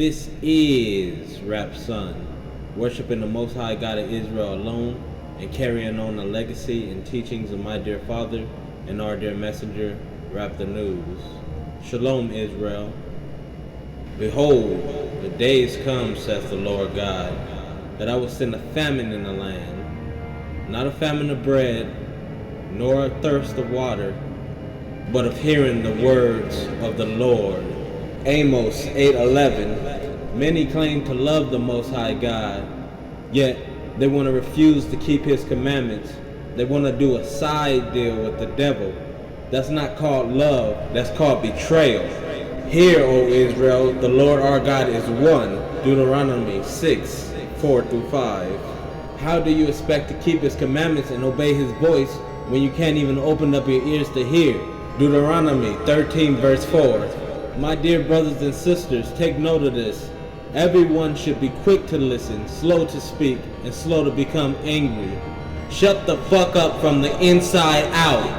This is Rap Son, worshiping the Most High God of Israel alone and carrying on the legacy and teachings of my dear father and our dear messenger, Rap the News. Shalom, Israel. Behold, the days come, saith the Lord God, that I will send a famine in the land, not a famine of bread, nor a thirst of water, but of hearing the words of the Lord. Amos 8:11. Many claim to love the Most High God, yet they want to refuse to keep His commandments. They want to do a side deal with the devil. That's not called love, that's called betrayal. Hear, O Israel, the Lord our God is one. Deuteronomy 6:4-5. How do you expect to keep His commandments and obey His voice when you can't even open up your ears to hear? Deuteronomy 13:4. My dear brothers and sisters, take note of this. Everyone should be quick to listen, slow to speak, and slow to become angry. Shut the fuck up from the inside out.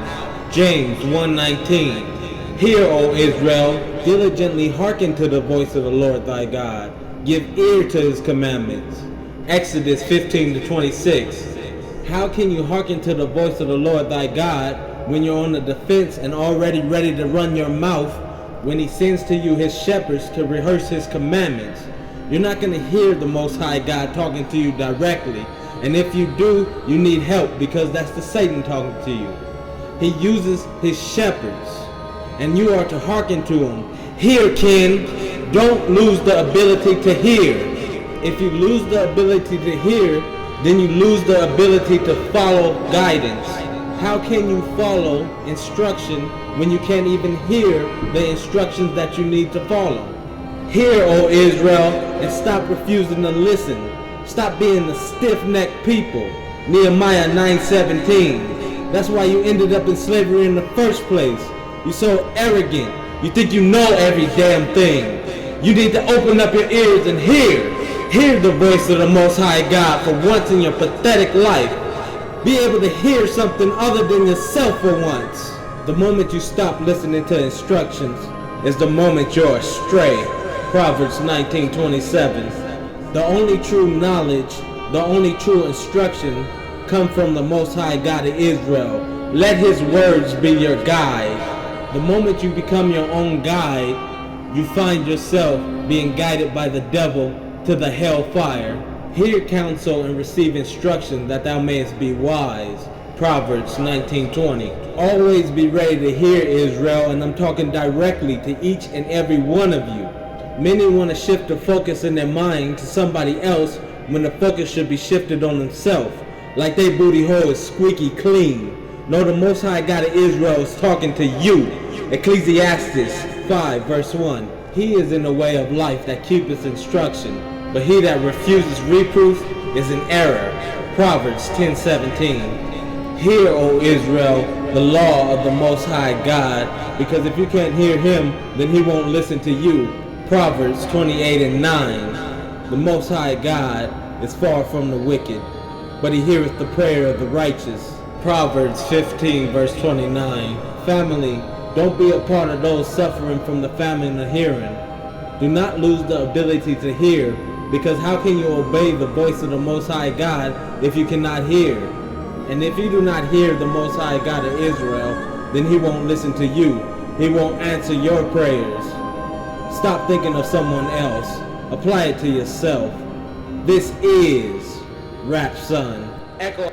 James 1:19. Hear, O Israel, diligently hearken to the voice of the Lord thy God. Give ear to His commandments. Exodus 15:26. How can you hearken to the voice of the Lord thy God when you're on the defense and already ready to run your mouth when He sends to you His shepherds to rehearse His commandments? You're not going to hear the Most High God talking to you directly. And if you do, you need help, because that's the Satan talking to you. He uses his shepherds, and you are to hearken to him. Hear, kin. Don't lose the ability to hear. If you lose the ability to hear, then you lose the ability to follow guidance. How can you follow instruction when you can't even hear the instructions that you need to follow? Hear, O Israel, and stop refusing to listen. Stop being the stiff-necked people. Nehemiah 9:17. That's why you ended up in slavery in the first place. You're so arrogant. You think you know every damn thing. You need to open up your ears and hear. Hear the voice of the Most High God for once in your pathetic life. Be able to hear something other than yourself for once. The moment you stop listening to instructions is the moment you're astray. Proverbs 19:27. The only true knowledge, the only true instruction come from the Most High God of Israel. Let His words be your guide. The moment you become your own guide, you find yourself being guided by the devil to the hellfire. Hear counsel and receive instruction that thou mayest be wise. Proverbs 19:20. Always be ready to hear, Israel, and I'm talking directly to each and every one of you. Many want to shift the focus in their mind to somebody else when the focus should be shifted on themselves, like they booty hole is squeaky clean. No, the Most High God of Israel is talking to you. Ecclesiastes 5:1. He is in the way of life that keepeth instruction, but he that refuses reproof is in error. Proverbs 10:17. Hear, O Israel, the law of the Most High God, because if you can't hear Him, then He won't listen to you. Proverbs 28:9. The Most High God is far from the wicked, but He heareth the prayer of the righteous. Proverbs 15:29. Family, don't be a part of those suffering from the famine of hearing. Do not lose the ability to hear, because how can you obey the voice of the Most High God if you cannot hear? And if you do not hear the Most High God of Israel, then He won't listen to you. He won't answer your prayers. Stop thinking of someone else. Apply it to yourself. This is Rap Son. Echo.